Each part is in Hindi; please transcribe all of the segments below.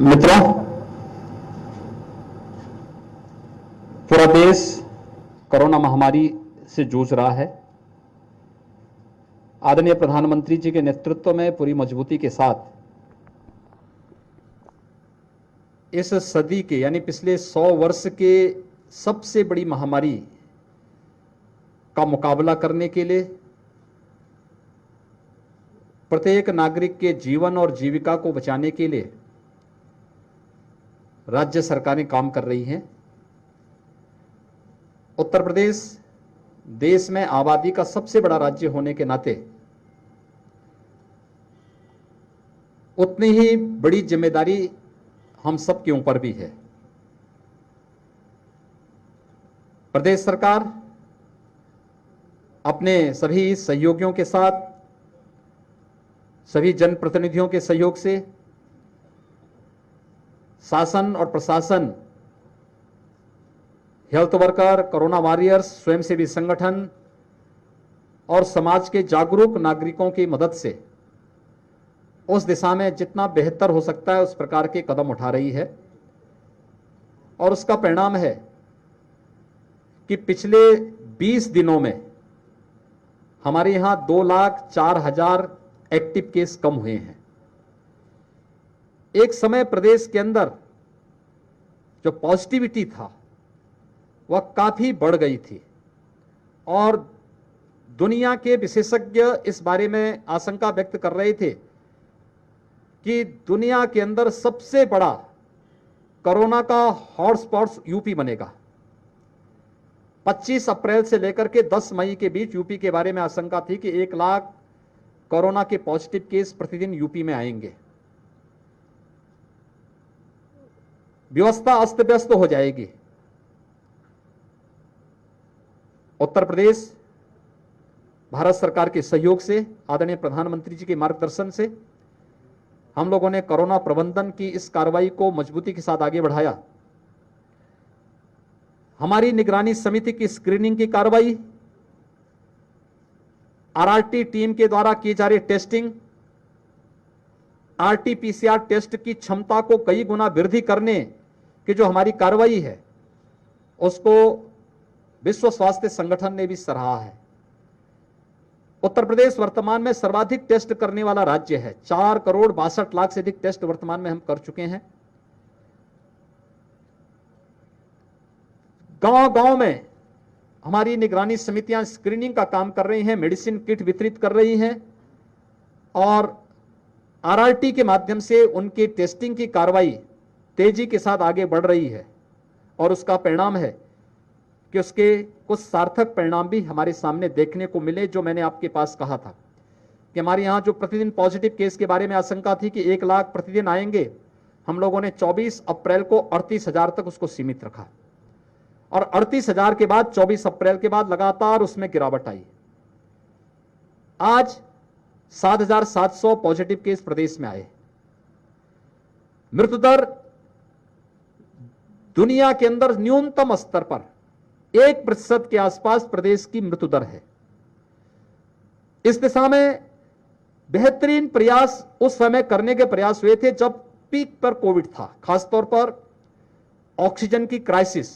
मित्रों, पूरा देश कोरोना महामारी से जूझ रहा है। आदरणीय प्रधानमंत्री जी के नेतृत्व में पूरी मजबूती के साथ इस सदी के यानी पिछले 100 वर्ष के सबसे बड़ी महामारी का मुकाबला करने के लिए प्रत्येक नागरिक के जीवन और जीविका को बचाने के लिए राज्य सरकारें काम कर रही हैं। उत्तर प्रदेश देश में आबादी का सबसे बड़ा राज्य होने के नाते उतनी ही बड़ी जिम्मेदारी हम सब के ऊपर भी है। प्रदेश सरकार अपने सभी सहयोगियों के साथ, सभी जनप्रतिनिधियों के सहयोग से शासन और प्रशासन, हेल्थ वर्कर, कोरोना वॉरियर्स, स्वयंसेवी संगठन और समाज के जागरूक नागरिकों की मदद से उस दिशा में जितना बेहतर हो सकता है उस प्रकार के कदम उठा रही है। और उसका परिणाम है कि पिछले 20 दिनों में हमारे यहां 2,04,000 एक्टिव केस कम हुए हैं। एक समय प्रदेश के अंदर जो पॉजिटिविटी था वह काफी बढ़ गई थी और दुनिया के विशेषज्ञ इस बारे में आशंका व्यक्त कर रहे थे कि दुनिया के अंदर सबसे बड़ा कोरोना का हॉटस्पॉट यूपी बनेगा। 25 अप्रैल से लेकर के 10 मई के बीच यूपी के बारे में आशंका थी कि 1 लाख कोरोना के पॉजिटिव केस प्रतिदिन यूपी में आएंगे। व्यवस्था अस्त व्यस्त हो जाएगी। उत्तर प्रदेश भारत सरकार के सहयोग से, आदरणीय प्रधानमंत्री जी के मार्गदर्शन से हम लोगों ने कोरोना प्रबंधन की इस कार्रवाई को मजबूती के साथ आगे बढ़ाया। हमारी निगरानी समिति की स्क्रीनिंग की कार्रवाई, आरआरटी टीम के द्वारा की जा रही टेस्टिंग, आरटी-पीसीआर टेस्ट की क्षमता को कई गुना वृद्धि करने की जो हमारी कार्रवाई है उसको विश्व स्वास्थ्य संगठन ने भी सराहा है। उत्तर प्रदेश वर्तमान में सर्वाधिक टेस्ट करने वाला राज्य है। 4,62,00,000 से अधिक टेस्ट वर्तमान में हम कर चुके हैं। गांव-गांव में हमारी निगरानी समितियां स्क्रीनिंग का काम कर रही हैं, मेडिसिन किट वितरित कर रही हैं और आरआरटी के माध्यम से उनकी टेस्टिंग की कार्रवाई तेजी के साथ आगे बढ़ रही है। और उसका परिणाम है कि उसके कुछ सार्थक परिणाम भी हमारे सामने देखने को मिले। जो मैंने आपके पास कहा था कि हमारे यहाँ जो प्रतिदिन पॉजिटिव केस के बारे में आशंका थी कि 1 लाख प्रतिदिन आएंगे, हम लोगों ने 24 अप्रैल को 38,000 तक उसको सीमित रखा और 38,000 के बाद 24 अप्रैल के बाद लगातार उसमें गिरावट आई। आज 7,700 पॉजिटिव केस प्रदेश में आए। मृत्यु दर दुनिया के अंदर न्यूनतम स्तर पर 1% के आसपास प्रदेश की मृत्यु दर है। इस दिशा में बेहतरीन प्रयास उस समय करने के प्रयास हुए थे जब पीक पर कोविड था, खासतौर पर ऑक्सीजन की क्राइसिस।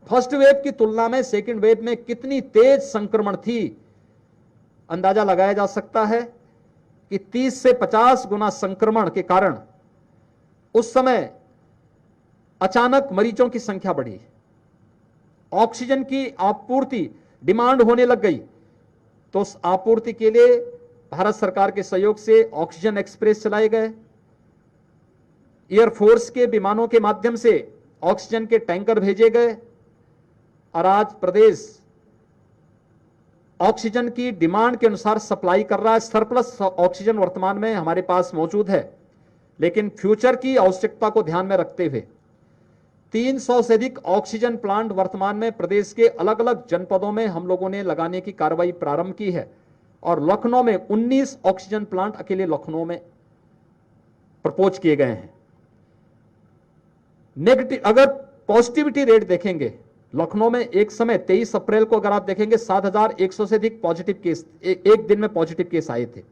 फर्स्ट वेव की तुलना में सेकेंड वेव में कितनी तेज संक्रमण थी, अंदाजा लगाया जा सकता है कि 30 से 50 गुना संक्रमण के कारण उस समय अचानक मरीजों की संख्या बढ़ी, ऑक्सीजन की आपूर्ति डिमांड होने लग गई। तो उस आपूर्ति के लिए भारत सरकार के सहयोग से ऑक्सीजन एक्सप्रेस चलाए गए, एयरफोर्स के विमानों के माध्यम से ऑक्सीजन के टैंकर भेजे गए और आज प्रदेश ऑक्सीजन की डिमांड के अनुसार सप्लाई कर रहा है। सरप्लस ऑक्सीजन वर्तमान में हमारे पास मौजूद है, लेकिन फ्यूचर की आवश्यकता को ध्यान में रखते हुए 300 से अधिक ऑक्सीजन प्लांट वर्तमान में प्रदेश के अलग अलग जनपदों में हम लोगों ने लगाने की कार्रवाई प्रारंभ की है और लखनऊ में 19 ऑक्सीजन प्लांट अकेले लखनऊ में प्रपोज किए गए हैं। नेगेटिव अगर पॉजिटिविटी रेट देखेंगे, लखनऊ में एक समय 23 अप्रैल को अगर आप देखेंगे 7,100 से अधिक पॉजिटिव केस एक दिन में पॉजिटिव केस आए थे।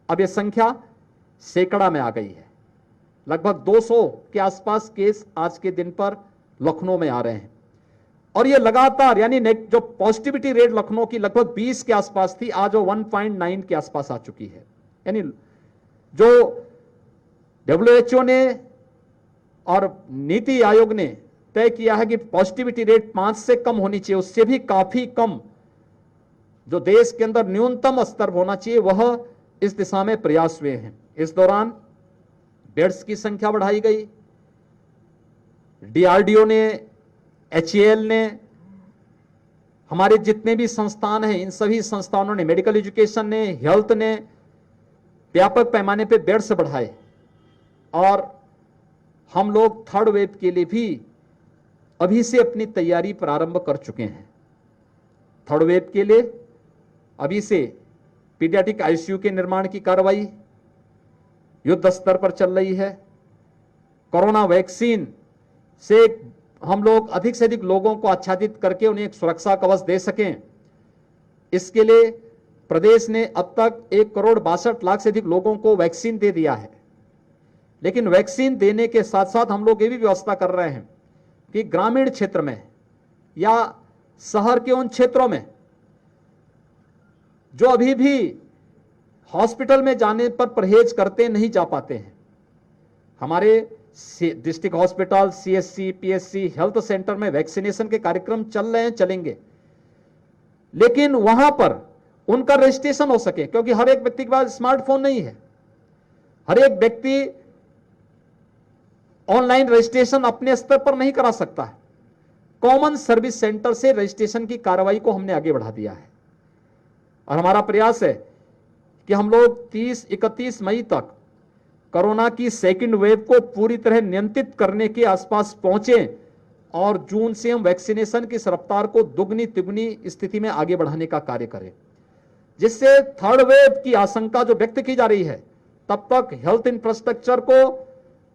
अब यह संख्या सैकड़ा में आ गई है। लगभग 200 के आसपास केस आज के दिन पर लखनऊ में आ रहे हैं और ये लगातार, यानी जो पॉजिटिविटी रेट लखनऊ की लगभग 20 के आसपास थी, आज वो 1.9 के आसपास आ चुकी है। यानी जो WHO ने और नीति आयोग ने तय किया है कि पॉजिटिविटी रेट 5 से कम होनी चाहिए, उससे भी काफी कम जो देश के अंदर न्यूनतम स्तर होना चाहिए, वह इस दिशा में प्रयास हुए हैं। इस दौरान बेड्स की संख्या बढ़ाई गई। DRDO ने, HAL ने, हमारे जितने भी संस्थान हैं, इन सभी संस्थानों ने, मेडिकल एजुकेशन ने, हेल्थ ने व्यापक पैमाने पे बेड्स बढ़ाए और हम लोग थर्ड वेव के लिए भी अभी से अपनी तैयारी प्रारंभ कर चुके हैं। थर्ड वेव के लिए अभी से पीडियाट्रिक ICU के निर्माण की कार्रवाई युद्ध स्तर पर चल रही है। कोरोना वैक्सीन से हम लोग अधिक से अधिक लोगों को आच्छादित करके उन्हें एक सुरक्षा कवच दे सकें, इसके लिए प्रदेश ने अब तक 1,62,00,000 से अधिक लोगों को वैक्सीन दे दिया है। लेकिन वैक्सीन देने के साथ साथ हम लोग ये भी व्यवस्था कर रहे हैं कि ग्रामीण क्षेत्र में या शहर के उन क्षेत्रों में जो अभी भी हॉस्पिटल में जाने पर परहेज करते नहीं जा पाते हैं, हमारे district hospital, CSC, PSC, health centre में वैक्सीनेशन के कार्यक्रम चल रहे हैं, चलेंगे, लेकिन वहां पर उनका रजिस्ट्रेशन हो सके, क्योंकि हर एक व्यक्ति के पास स्मार्टफोन नहीं है। हर एक व्यक्ति ऑनलाइन रजिस्ट्रेशन अपने स्तर पर नहीं करा सकता है। कॉमन सर्विस सेंटर से रजिस्ट्रेशन की कार्रवाई को हमने आगे बढ़ा दिया है और हमारा प्रयास है कि हम लोग 30-31 मई तक कोरोना की सेकंड वेव को पूरी तरह नियंत्रित करने के आसपास पहुंचे और जून से हम वैक्सीनेशन की रफ्तार को दुगनी तिगुनी स्थिति में आगे बढ़ाने का कार्य करें, जिससे थर्ड वेव की आशंका जो व्यक्त की जा रही है, तब तक हेल्थ इंफ्रास्ट्रक्चर को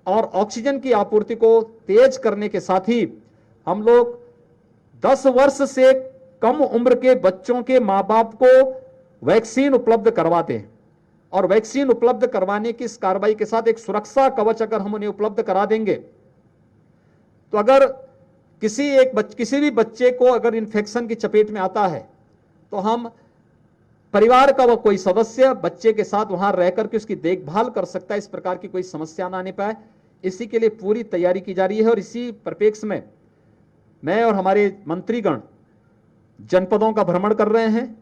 और ऑक्सीजन की आपूर्ति को तेज करने के साथ ही हम लोग 10 वर्ष से कम उम्र के बच्चों के मां बाप को वैक्सीन उपलब्ध करवाते हैं और वैक्सीन उपलब्ध करवाने की इस कार्रवाई के साथ एक सुरक्षा कवच अगर हम उन्हें उपलब्ध करा देंगे तो अगर किसी भी बच्चे को अगर इन्फेक्शन की चपेट में आता है तो हम परिवार का वह कोई सदस्य बच्चे के साथ वहां रहकर के उसकी देखभाल कर सकता है, इस प्रकार की कोई समस्या ना आने पाए, इसी के लिए पूरी तैयारी की जा रही है। और इसी परिप्रेक्ष्य में मैं और हमारे मंत्रीगण जनपदों का भ्रमण कर रहे हैं।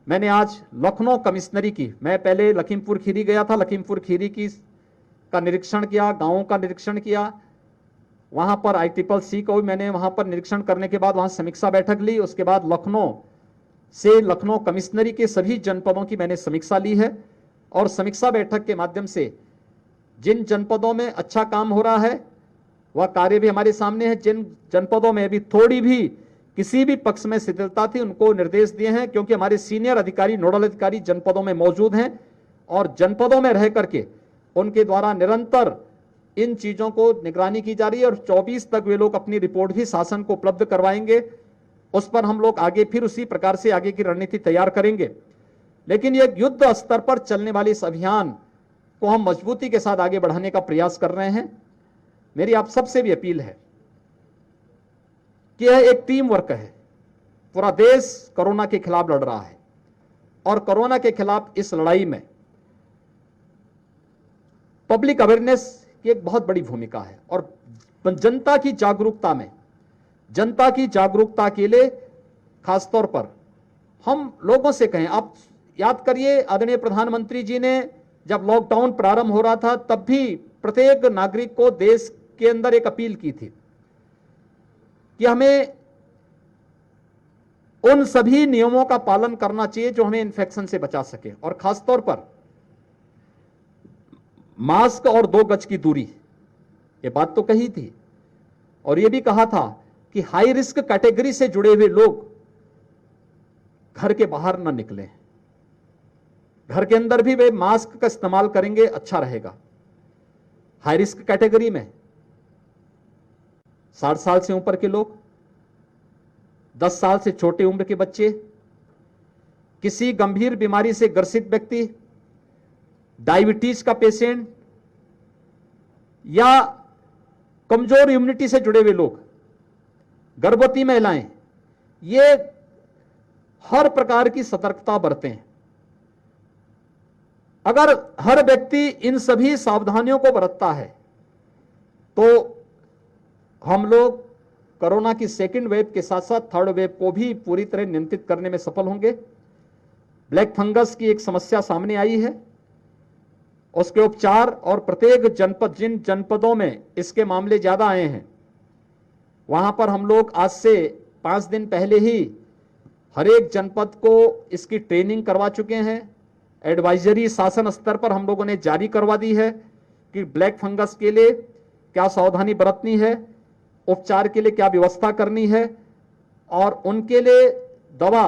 मैंने आज लखनऊ कमिश्नरी की, मैं पहले लखीमपुर खीरी गया था, लखीमपुर खीरी का निरीक्षण किया, गांवों का निरीक्षण किया, वहां पर ICCC को मैंने वहां पर निरीक्षण करने के बाद वहां समीक्षा बैठक ली। उसके बाद लखनऊ कमिश्नरी के सभी जनपदों की मैंने समीक्षा ली है और समीक्षा बैठक के माध्यम से जिन जनपदों में अच्छा काम हो रहा है वह कार्य भी हमारे सामने है, जिन जनपदों में भी थोड़ी भी किसी भी पक्ष में शिथिलता थी उनको निर्देश दिए हैं, क्योंकि हमारे सीनियर अधिकारी, नोडल अधिकारी जनपदों में मौजूद हैं और जनपदों में रह करके उनके द्वारा निरंतर इन चीजों को निगरानी की जा रही है और 24 तक वे लोग अपनी रिपोर्ट भी शासन को उपलब्ध करवाएंगे। उस पर हम लोग आगे फिर उसी प्रकार से आगे की रणनीति तैयार करेंगे। लेकिन यह युद्ध स्तर पर चलने वाले इस अभियान को हम मजबूती के साथ आगे बढ़ाने का प्रयास कर रहे हैं। मेरी आप सबसे भी अपील है कि यह एक टीम वर्क है। पूरा देश कोरोना के खिलाफ लड़ रहा है और कोरोना के खिलाफ इस लड़ाई में पब्लिक अवेयरनेस की एक बहुत बड़ी भूमिका है और जनता की जागरूकता के लिए खासतौर पर हम लोगों से कहें, आप याद करिए आदरणीय प्रधानमंत्री जी ने जब लॉकडाउन प्रारंभ हो रहा था तब भी प्रत्येक नागरिक को देश के अंदर एक अपील की थी कि हमें उन सभी नियमों का पालन करना चाहिए जो हमें इन्फेक्शन से बचा सके और खासतौर पर मास्क और 2 गज की दूरी, ये बात तो कही थी और ये भी कहा था कि हाई रिस्क कैटेगरी से जुड़े हुए लोग घर के बाहर न निकलें, घर के अंदर भी वे मास्क का इस्तेमाल करेंगे अच्छा रहेगा। हाई रिस्क कैटेगरी में 60 साल से ऊपर के लोग, 10 साल से छोटे उम्र के बच्चे, किसी गंभीर बीमारी से ग्रसित व्यक्ति, डायबिटीज का पेशेंट या कमजोर इम्यूनिटी से जुड़े हुए लोग, गर्भवती महिलाएं, ये हर प्रकार की सतर्कता बरतें। अगर हर व्यक्ति इन सभी सावधानियों को बरतता है तो हम लोग कोरोना की सेकेंड वेव के साथ साथ थर्ड वेव को भी पूरी तरह नियंत्रित करने में सफल होंगे। ब्लैक फंगस की एक समस्या सामने आई है, उसके उपचार और प्रत्येक जनपद, जिन जनपदों में इसके मामले ज्यादा आए हैं, वहां पर हम लोग आज से 5 दिन पहले ही हर एक जनपद को इसकी ट्रेनिंग करवा चुके हैं। एडवाइजरी शासन स्तर पर हम लोगों ने जारी करवा दी है कि ब्लैक फंगस के लिए क्या सावधानी बरतनी है, उपचार के लिए क्या व्यवस्था करनी है, और उनके लिए दवा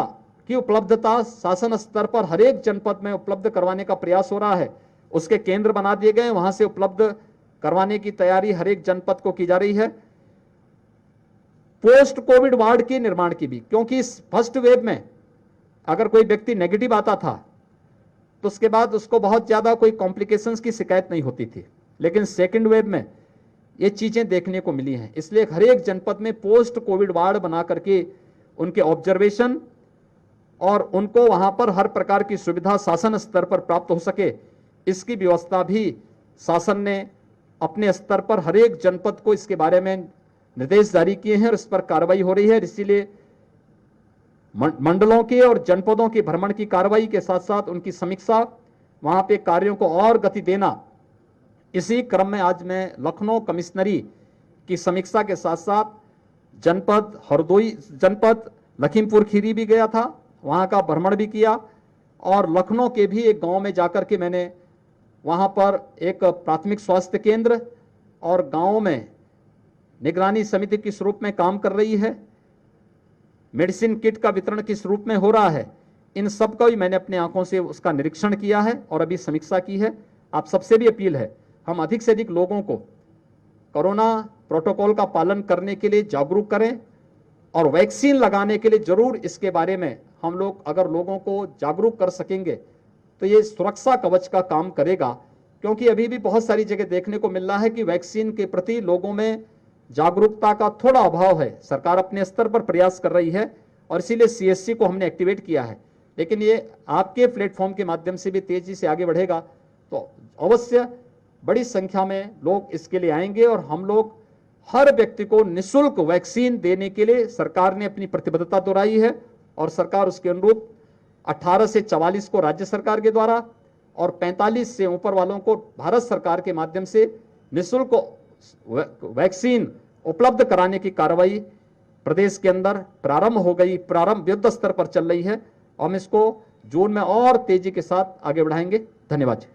की उपलब्धता शासन स्तर पर हर एक जनपद में उपलब्ध करवाने का प्रयास हो रहा है। उसके केंद्र बना दिए गए, वहां से उपलब्ध करवाने की तैयारी हर एक जनपद को की जा रही है। पोस्ट कोविड वार्ड के निर्माण की भी, क्योंकि इस फर्स्ट वेव में अगर कोई व्यक्ति नेगेटिव आता था तो उसके बाद उसको बहुत ज्यादा कोई कॉम्प्लिकेशंस की शिकायत नहीं होती थी, लेकिन सेकेंड वेव में ये चीजें देखने को मिली हैं। इसलिए हर एक जनपद में पोस्ट कोविड वार्ड बना करके उनके ऑब्जर्वेशन और उनको वहां पर हर प्रकार की सुविधा शासन स्तर पर प्राप्त हो सके, इसकी व्यवस्था भी शासन ने अपने स्तर पर हर एक जनपद को इसके बारे में निर्देश जारी किए हैं और इस पर कार्रवाई हो रही है। इसीलिए मंडलों के और जनपदों के भ्रमण की कार्रवाई के साथ साथ उनकी समीक्षा, वहां पे कार्यों को और गति देना, इसी क्रम में आज मैं लखनऊ कमिश्नरी की समीक्षा के साथ साथ जनपद हरदोई, जनपद लखीमपुर खीरी भी गया था, वहां का भ्रमण भी किया, और लखनऊ के भी एक गांव में जाकर के मैंने वहां पर एक प्राथमिक स्वास्थ्य केंद्र और गांव में निगरानी समिति किस रूप में काम कर रही है, मेडिसिन किट का वितरण किस रूप में हो रहा है, इन सब का भी मैंने अपने आंखों से उसका निरीक्षण किया है और अभी समीक्षा की है। आप सबसे भी अपील है, हम अधिक से अधिक लोगों को कोरोना प्रोटोकॉल का पालन करने के लिए जागरूक करें और वैक्सीन लगाने के लिए जरूर इसके बारे में हम लोग अगर लोगों को जागरूक कर सकेंगे तो ये सुरक्षा कवच का काम करेगा। क्योंकि अभी भी बहुत सारी जगह देखने को मिल रहा है कि वैक्सीन के प्रति लोगों में जागरूकता का थोड़ा अभाव है। सरकार अपने स्तर पर प्रयास कर रही है और इसीलिए सीएससी को हमने एक्टिवेट किया है, लेकिन ये आपके प्लेटफॉर्म के माध्यम से भी तेजी से आगे बढ़ेगा तो अवश्य बड़ी संख्या में लोग इसके लिए आएंगे और हम लोग हर व्यक्ति को निःशुल्क वैक्सीन देने के लिए सरकार ने अपनी प्रतिबद्धता दोहराई है और सरकार उसके अनुरूप 18 से 44 को राज्य सरकार के द्वारा और 45 से ऊपर वालों को भारत सरकार के माध्यम से निःशुल्क वैक्सीन उपलब्ध कराने की कार्रवाई प्रदेश के अंदर प्रारंभ हो गई, प्रारंभ युद्ध स्तर पर चल रही है और हम इसको जून में और तेजी के साथ आगे बढ़ाएंगे। धन्यवाद।